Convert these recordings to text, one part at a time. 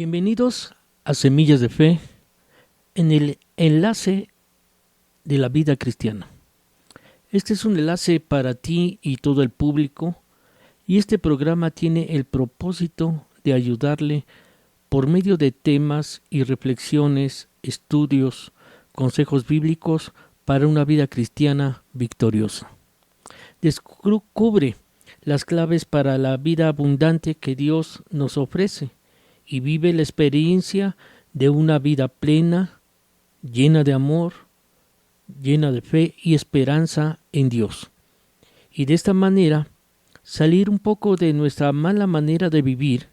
Bienvenidos a Semillas de Fe en el enlace de la vida cristiana. Este es un enlace para ti y todo el público y este programa tiene el propósito de ayudarle por medio de temas y reflexiones, estudios, consejos bíblicos para una vida cristiana victoriosa. Descubre las claves para la vida abundante que Dios nos ofrece y vive la experiencia de una vida plena, llena de amor, llena de fe y esperanza en Dios. Y de esta manera salir un poco de nuestra mala manera de vivir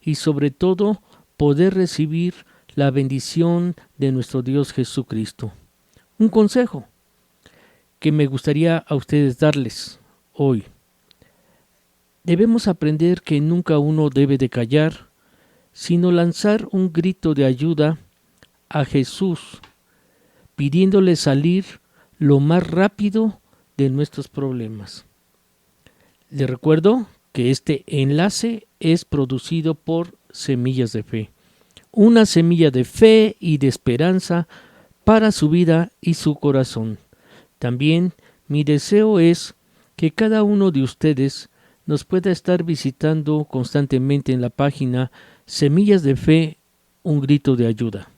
y sobre todo poder recibir la bendición de nuestro Dios Jesucristo. Un consejo que me gustaría a ustedes darles hoy. Debemos aprender que nunca uno debe de callar, sino lanzar un grito de ayuda a Jesús, pidiéndole salir lo más rápido de nuestros problemas. Les recuerdo que este enlace es producido por Semillas de Fe, una semilla de fe y de esperanza para su vida y su corazón. También mi deseo es que cada uno de ustedes nos pueda estar visitando constantemente en la página Semillas de Fe, un grito de ayuda,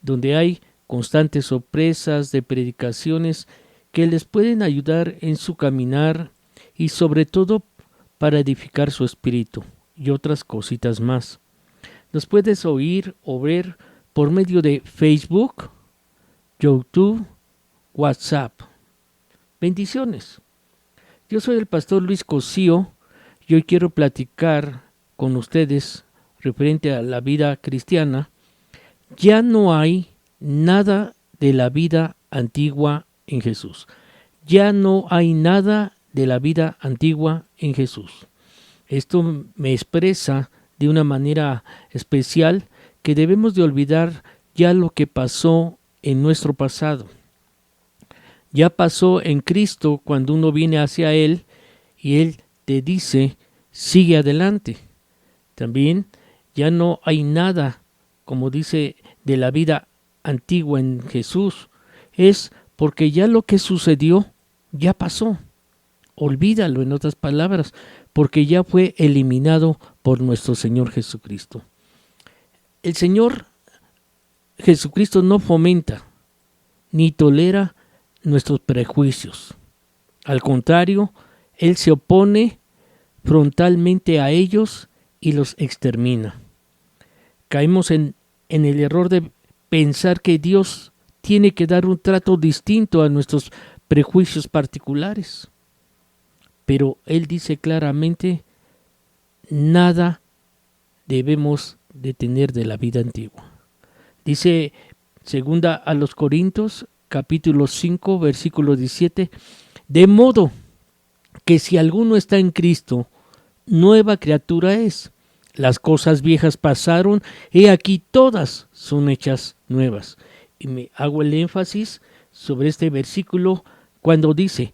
donde hay constantes sorpresas de predicaciones que les pueden ayudar en su caminar y sobre todo para edificar su espíritu y otras cositas más. Nos puedes oír o ver por medio de Facebook, YouTube, WhatsApp. Bendiciones. Yo soy el pastor Luis Cosío y hoy quiero platicar con ustedes referente a la vida cristiana. Ya no hay nada de la vida antigua en Jesús. Ya no hay nada de la vida antigua en Jesús. Esto me expresa de una manera especial que debemos de olvidar ya lo que pasó en nuestro pasado. Ya pasó en Cristo cuando uno viene hacia Él y Él te dice, sigue adelante. También ya no hay nada, como dice, de la vida antigua en Jesús. Es porque ya lo que sucedió ya pasó. Olvídalo, en otras palabras, porque ya fue eliminado por nuestro Señor Jesucristo. El Señor Jesucristo no fomenta ni tolera nuestros prejuicios. Al contrario, Él se opone frontalmente a ellos y los extermina. Caemos en el error de pensar que Dios tiene que dar un trato distinto a nuestros prejuicios particulares. Pero Él dice claramente, nada debemos de tener de la vida antigua. Dice segunda a los Corintios, capítulo 5, versículo 17, de modo que si alguno está en Cristo, nueva criatura es. Las cosas viejas pasaron, he aquí todas son hechas nuevas. Y me hago el énfasis sobre este versículo cuando dice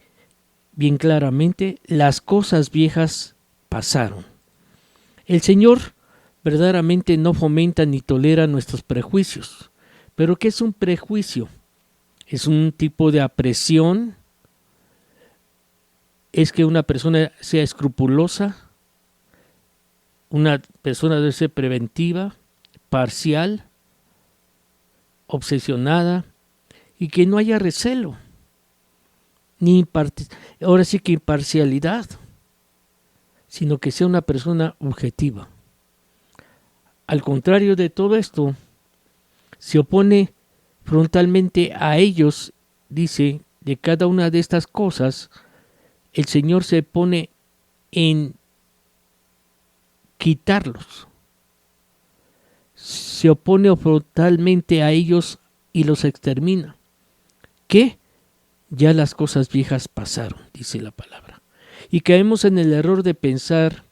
bien claramente, las cosas viejas pasaron. El Señor verdaderamente no fomenta ni tolera nuestros prejuicios. ¿Pero qué es un prejuicio? Es un tipo de apreciación, es que una persona sea escrupulosa, una persona debe ser preventiva, parcial, obsesionada y que no haya recelo, ni ahora sí que imparcialidad, sino que sea una persona objetiva. Al contrario de todo esto, se opone frontalmente a ellos, dice, de cada una de estas cosas, el Señor se pone en quitarlos. Se opone frontalmente a ellos y los extermina. ¿Qué? Ya las cosas viejas pasaron, dice la palabra. Y caemos en el error de pensar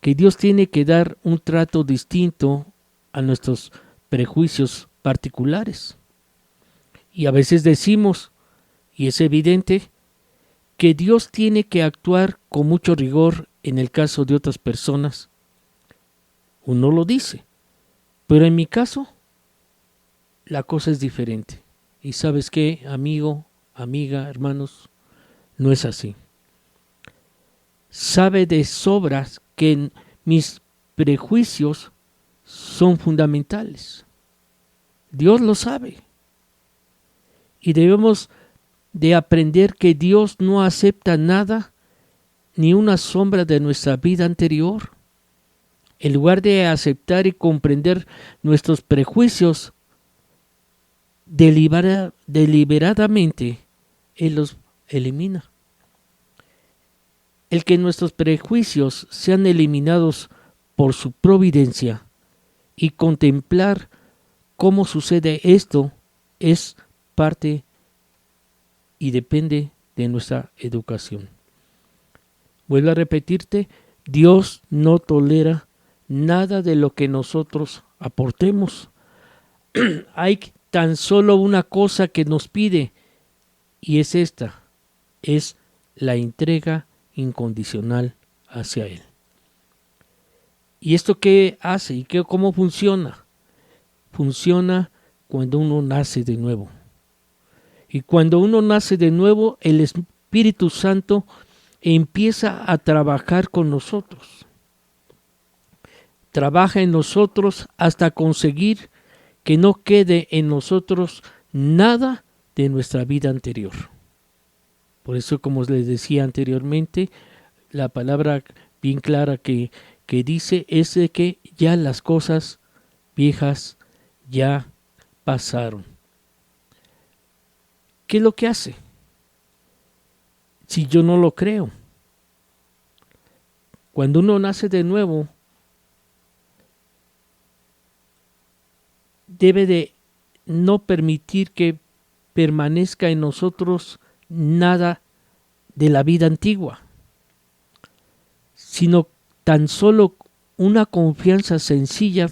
que Dios tiene que dar un trato distinto a nuestros prejuicios particulares. Y a veces decimos, y es evidente, que Dios tiene que actuar con mucho rigor en el caso de otras personas. Uno lo dice, Pero en mi caso, la cosa es diferente. Y sabes qué, amigo, amiga, hermanos, no es así. Sabe de sobras que mis prejuicios son fundamentales. Dios lo sabe. Y debemos de aprender que Dios no acepta nada, ni una sombra de nuestra vida anterior. En lugar de aceptar y comprender nuestros prejuicios, deliberadamente, Él los elimina. El que nuestros prejuicios sean eliminados por su providencia y contemplar cómo sucede esto es parte y depende de nuestra educación. Vuelvo a repetirte, Dios no tolera nada de lo que nosotros aportemos. Hay tan solo una cosa que nos pide, y es esta, es la entrega incondicional hacia Él. ¿Y esto qué hace y cómo funciona? Funciona cuando uno nace de nuevo. Y cuando uno nace de nuevo, el Espíritu Santo empieza a trabajar con nosotros. Trabaja en nosotros hasta conseguir que no quede en nosotros nada de nuestra vida anterior. Por eso, como les decía anteriormente, la palabra bien clara que dice es de que ya las cosas viejas ya pasaron. ¿Qué es lo que hace? Si yo no lo creo. Cuando uno nace de nuevo, debe de no permitir que permanezca en nosotros nada de la vida antigua, sino tan solo una confianza sencilla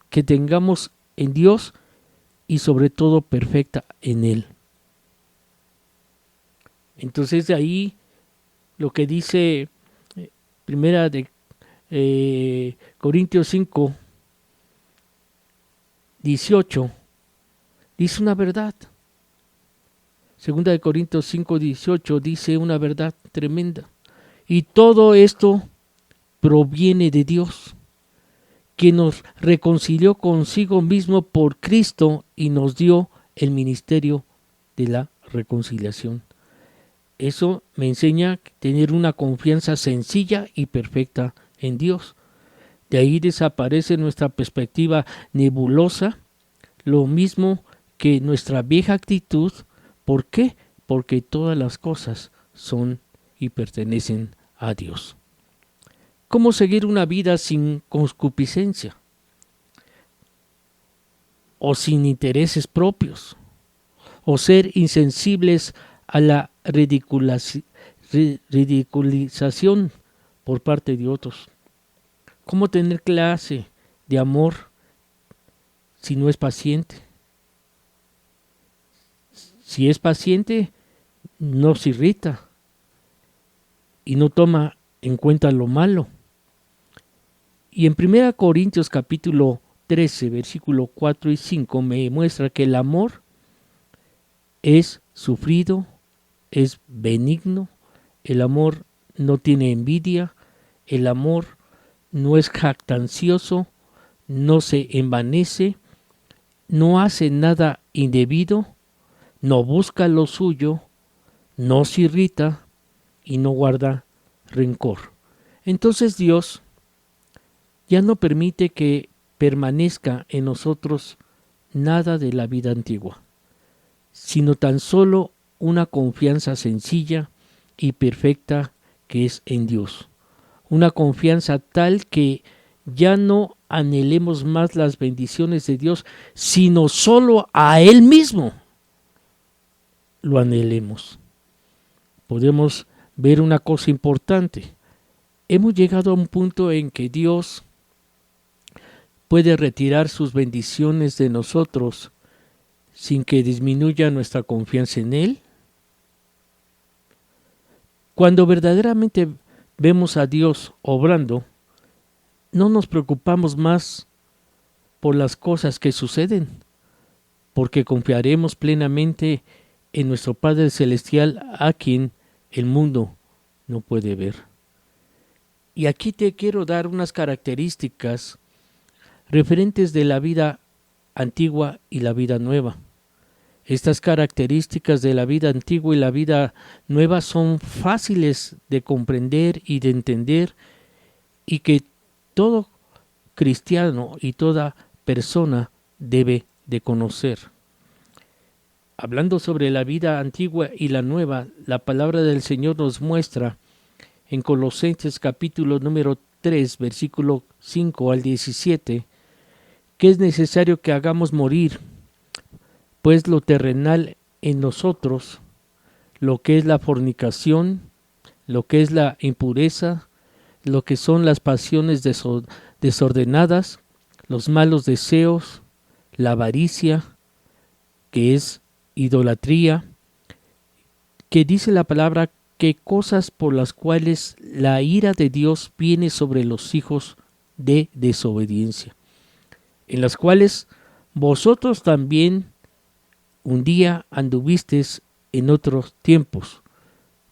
que tengamos en Dios y sobre todo perfecta en Él. Entonces de ahí lo que dice primera de Corintios 5, 18, dice una verdad. Segunda de Corintios 5, 18 dice una verdad tremenda. Y todo esto proviene de Dios, quien nos reconcilió consigo mismo por Cristo y nos dio el ministerio de la reconciliación. Eso me enseña a tener una confianza sencilla y perfecta en Dios. De ahí desaparece nuestra perspectiva nebulosa, lo mismo que nuestra vieja actitud. ¿Por qué? Porque todas las cosas son y pertenecen a Dios. ¿Cómo seguir una vida sin concupiscencia? O sin intereses propios. O ser insensibles a la ridiculización por parte de otros. ¿Cómo tener clase de amor si no es paciente? Si es paciente, no se irrita y no toma en cuenta lo malo. Y en 1 Corintios capítulo 13, versículo 4 y 5 me muestra que el amor es sufrido, es benigno, el amor no tiene envidia, el amor no es jactancioso, no se envanece, no hace nada indebido, no busca lo suyo, no se irrita y no guarda rencor. Entonces Dios ya no permite que permanezca en nosotros nada de la vida antigua, sino tan solo una confianza sencilla y perfecta que es en Dios. Una confianza tal que ya no anhelemos más las bendiciones de Dios, sino solo a Él mismo lo anhelemos. Podemos ver una cosa importante. Hemos llegado a un punto en que Dios puede retirar sus bendiciones de nosotros sin que disminuya nuestra confianza en Él. Cuando verdaderamente vemos a Dios obrando, no nos preocupamos más por las cosas que suceden, porque confiaremos plenamente en nuestro Padre Celestial, a quien el mundo no puede ver. Y aquí te quiero dar unas características referentes de la vida antigua y la vida nueva. Estas características de la vida antigua y la vida nueva son fáciles de comprender y de entender, y que todo cristiano y toda persona debe de conocer. Hablando sobre la vida antigua y la nueva, la palabra del Señor nos muestra en Colosenses capítulo número 3, versículo 5 al 17, que es necesario que hagamos morir pues lo terrenal en nosotros, lo que es la fornicación, lo que es la impureza, lo que son las pasiones desordenadas, los malos deseos, la avaricia, que es idolatría, que dice la palabra que cosas por las cuales la ira de Dios viene sobre los hijos de desobediencia, en las cuales vosotros también un día anduvisteis en otros tiempos,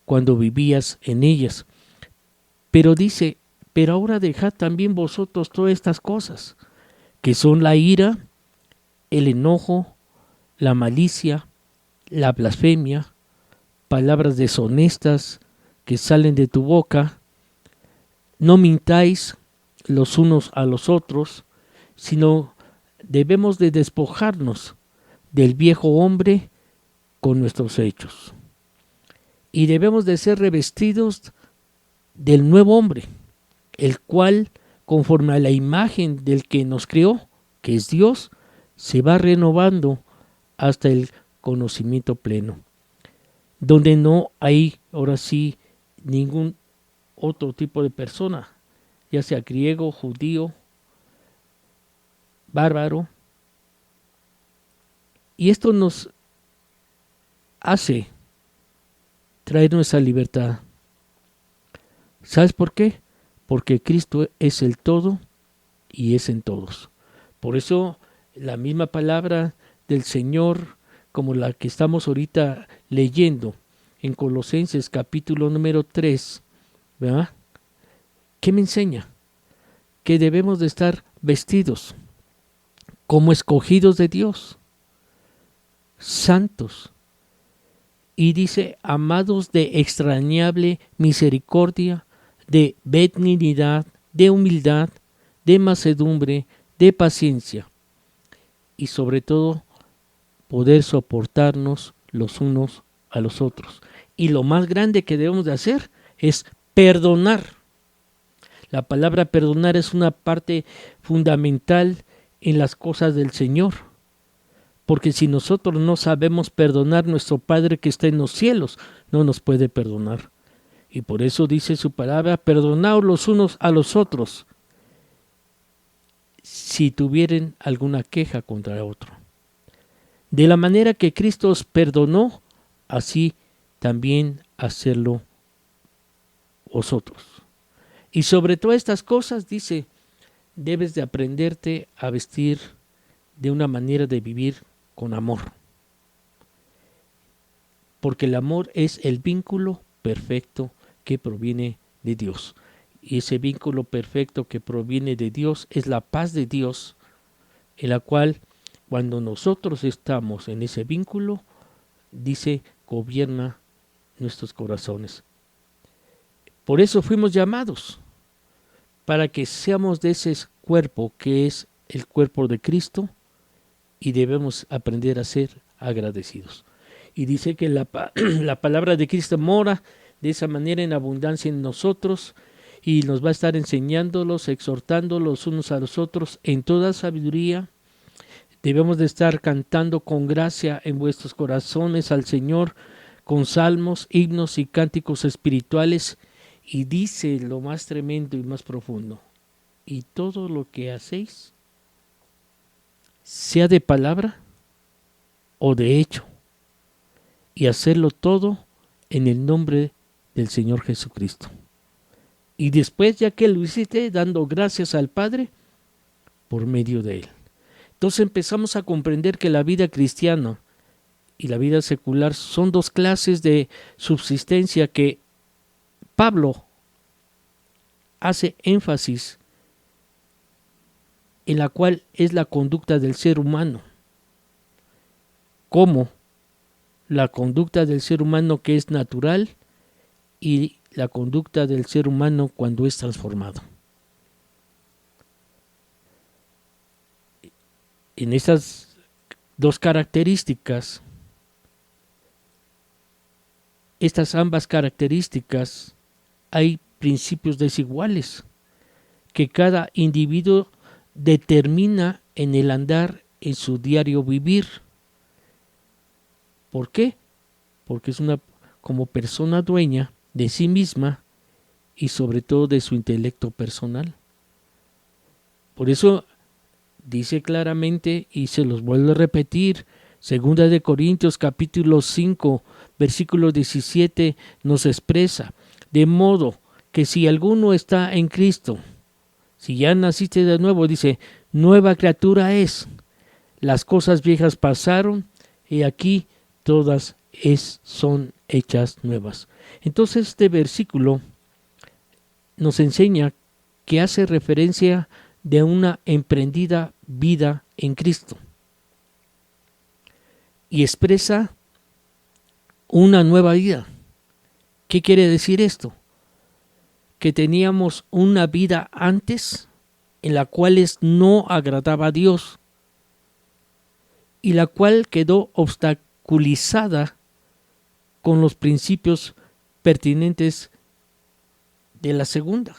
cuando vivías en ellas. Pero dice, pero ahora dejad también vosotros todas estas cosas, que son la ira, el enojo, la malicia, la blasfemia, palabras deshonestas que salen de tu boca. No mintáis los unos a los otros, sino debemos de despojarnos del viejo hombre con nuestros hechos. Y debemos de ser revestidos del nuevo hombre, el cual, conforme a la imagen del que nos creó, que es Dios, se va renovando hasta el conocimiento pleno, donde no hay, ahora sí, ningún otro tipo de persona, ya sea griego, judío, bárbaro. Y esto nos hace traer nuestra libertad. ¿Sabes por qué? Porque Cristo es el todo y es en todos. Por eso la misma palabra del Señor, como la que estamos ahorita leyendo en Colosenses capítulo número 3, ¿verdad? ¿Qué me enseña? Que debemos de estar vestidos como escogidos de Dios, santos, y dice, amados de extrañable misericordia, de benignidad, de humildad, de mansedumbre, de paciencia, y sobre todo poder soportarnos los unos a los otros. Y lo más grande que debemos de hacer es perdonar. La palabra perdonar es una parte fundamental en las cosas del Señor. Porque si nosotros no sabemos perdonar, nuestro Padre que está en los cielos no nos puede perdonar. Y por eso dice su palabra, perdonaos los unos a los otros, si tuvieren alguna queja contra otro. De la manera que Cristo os perdonó, así también hacerlo vosotros. Y sobre todas estas cosas, dice, debes de aprenderte a vestir de una manera de vivir con amor. Porque el amor es el vínculo perfecto que proviene de Dios. Y ese vínculo perfecto que proviene de Dios es la paz de Dios, en la cual cuando nosotros estamos en ese vínculo, dice, gobierna nuestros corazones. Por eso fuimos llamados, para que seamos de ese cuerpo que es el cuerpo de Cristo, y debemos aprender a ser agradecidos. Y dice que la palabra de Cristo mora de esa manera en abundancia en nosotros, y nos va a estar enseñándolos, exhortándolos unos a los otros en toda sabiduría. Debemos de estar cantando con gracia en vuestros corazones al Señor, con salmos, himnos y cánticos espirituales. Y dice lo más tremendo y más profundo, y todo lo que hacéis, sea de palabra o de hecho, y hacerlo todo en el nombre del Señor Jesucristo. Y después, ya que lo hiciste, dando gracias al Padre por medio de Él. Entonces empezamos a comprender que la vida cristiana y la vida secular son dos clases de subsistencia que Pablo hace énfasis en la cual es la conducta del ser humano. Como la conducta del ser humano que es natural y la conducta del ser humano cuando es transformado. En estas dos características, estas ambas características, hay principios desiguales que cada individuo determina en el andar en su diario vivir. ¿Por qué? Porque es como persona dueña de sí misma y sobre todo de su intelecto personal. Por eso dice claramente, y se los vuelvo a repetir, 2 de Corintios capítulo 5, versículo 17 nos expresa, de modo que si alguno está en Cristo, si ya naciste de nuevo, dice, nueva criatura es, las cosas viejas pasaron y aquí todas son hechas nuevas. Entonces este versículo nos enseña que hace referencia de una emprendida vida en Cristo y expresa una nueva vida. ¿Qué quiere decir esto? Que teníamos una vida antes en la cual no agradaba a Dios y la cual quedó obstaculizada con los principios pertinentes de la segunda.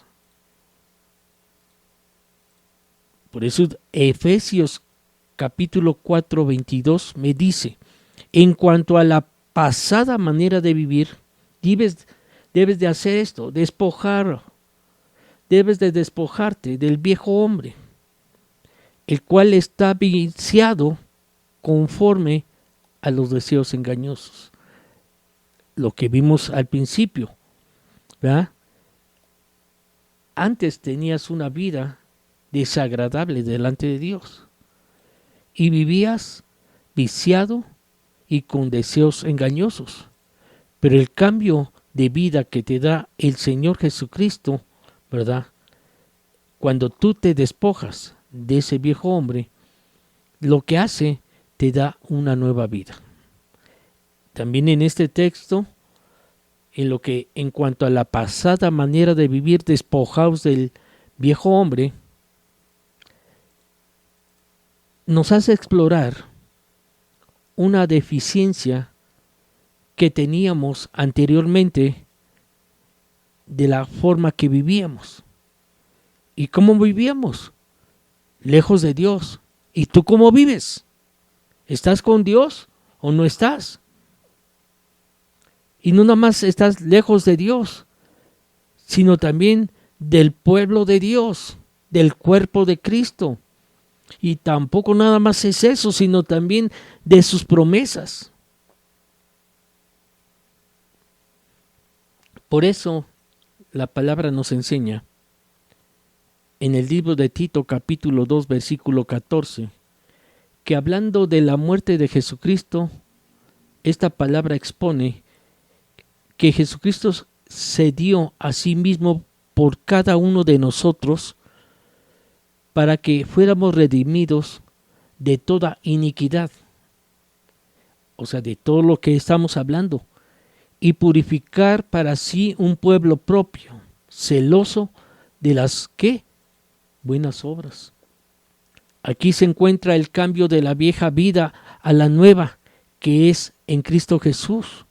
Por eso Efesios capítulo 4, 22 me dice, en cuanto a la pasada manera de vivir, debes de hacer esto, debes de despojarte del viejo hombre, el cual está viciado conforme a los deseos engañosos. Lo que vimos al principio, ¿verdad? Antes tenías una vida desagradable delante de Dios y vivías viciado y con deseos engañosos. Pero el cambio de vida que te da el Señor Jesucristo, ¿verdad? Cuando tú te despojas de ese viejo hombre, lo que hace te da una nueva vida. También en este texto, en cuanto a la pasada manera de vivir despojados del viejo hombre, nos hace explorar una deficiencia que teníamos anteriormente de la forma que vivíamos. ¿Y cómo vivíamos? Lejos de Dios. ¿Y tú cómo vives? ¿Estás con Dios o no estás? Y no nada más estás lejos de Dios, sino también del pueblo de Dios, del cuerpo de Cristo. Y tampoco nada más es eso, sino también de sus promesas. Por eso la palabra nos enseña en el libro de Tito capítulo 2 versículo 14 que hablando de la muerte de Jesucristo, esta palabra expone que Jesucristo se dio a sí mismo por cada uno de nosotros para que fuéramos redimidos de toda iniquidad, o sea, de todo lo que estamos hablando, y purificar para sí un pueblo propio, celoso de las ¿qué? Buenas obras. Aquí se encuentra el cambio de la vieja vida a la nueva, que es en Cristo Jesús.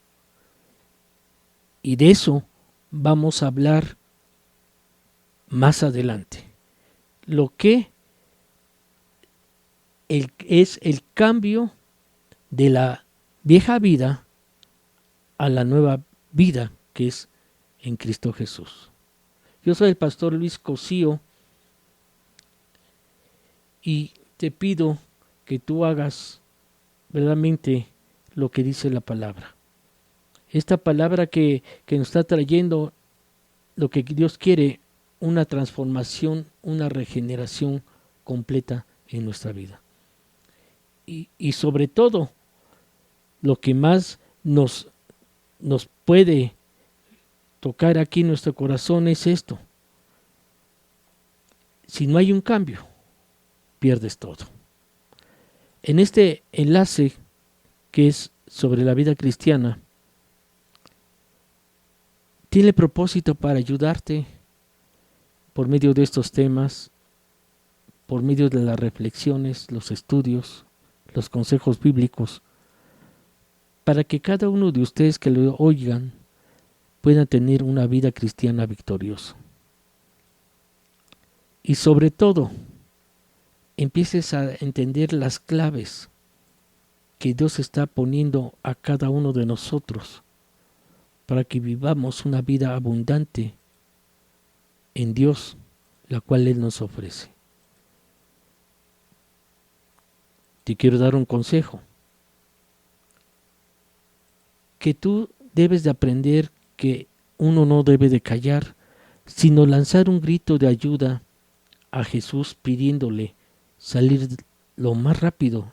Y de eso vamos a hablar más adelante. Lo que es el cambio de la vieja vida a la nueva vida que es en Cristo Jesús. Yo soy el pastor Luis Cosío y te pido que tú hagas verdaderamente lo que dice la palabra. Esta palabra que nos está trayendo lo que Dios quiere, una transformación, una regeneración completa en nuestra vida. y sobre todo, lo que más nos puede tocar aquí en nuestro corazón es esto. Si no hay un cambio, pierdes todo. En este enlace que es sobre la vida cristiana, tiene propósito para ayudarte por medio de estos temas, por medio de las reflexiones, los estudios, los consejos bíblicos, para que cada uno de ustedes que lo oigan pueda tener una vida cristiana victoriosa. Y sobre todo, empieces a entender las claves que Dios está poniendo a cada uno de nosotros para que vivamos una vida abundante en Dios, la cual Él nos ofrece. Te quiero dar un consejo, que tú debes de aprender que uno no debe de callar, sino lanzar un grito de ayuda a Jesús pidiéndole salir lo más rápido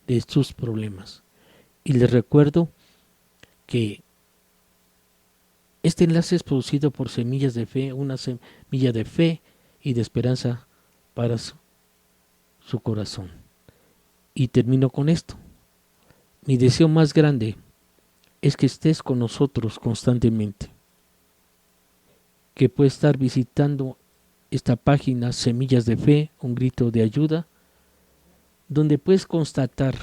de sus problemas. Y les recuerdo que este enlace es producido por Semillas de Fe, una semilla de fe y de esperanza para su corazón. Y termino con esto. Mi deseo más grande es que estés con nosotros constantemente, que puedes estar visitando esta página Semillas de Fe, un grito de ayuda, donde puedes constatar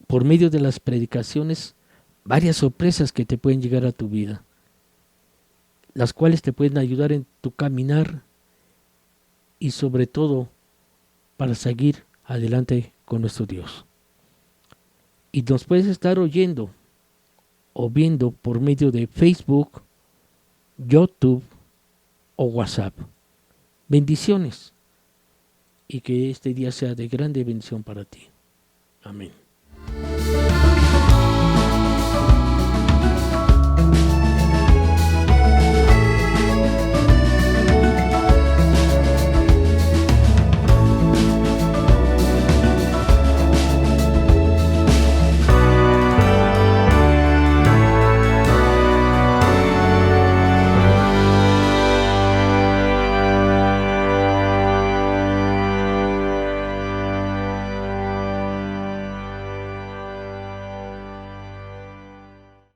por medio de las predicaciones varias sorpresas que te pueden llegar a tu vida, las cuales te pueden ayudar en tu caminar y sobre todo para seguir adelante con nuestro Dios. Y nos puedes estar oyendo o viendo por medio de Facebook, YouTube o WhatsApp. Bendiciones y que este día sea de grande bendición para ti. Amén.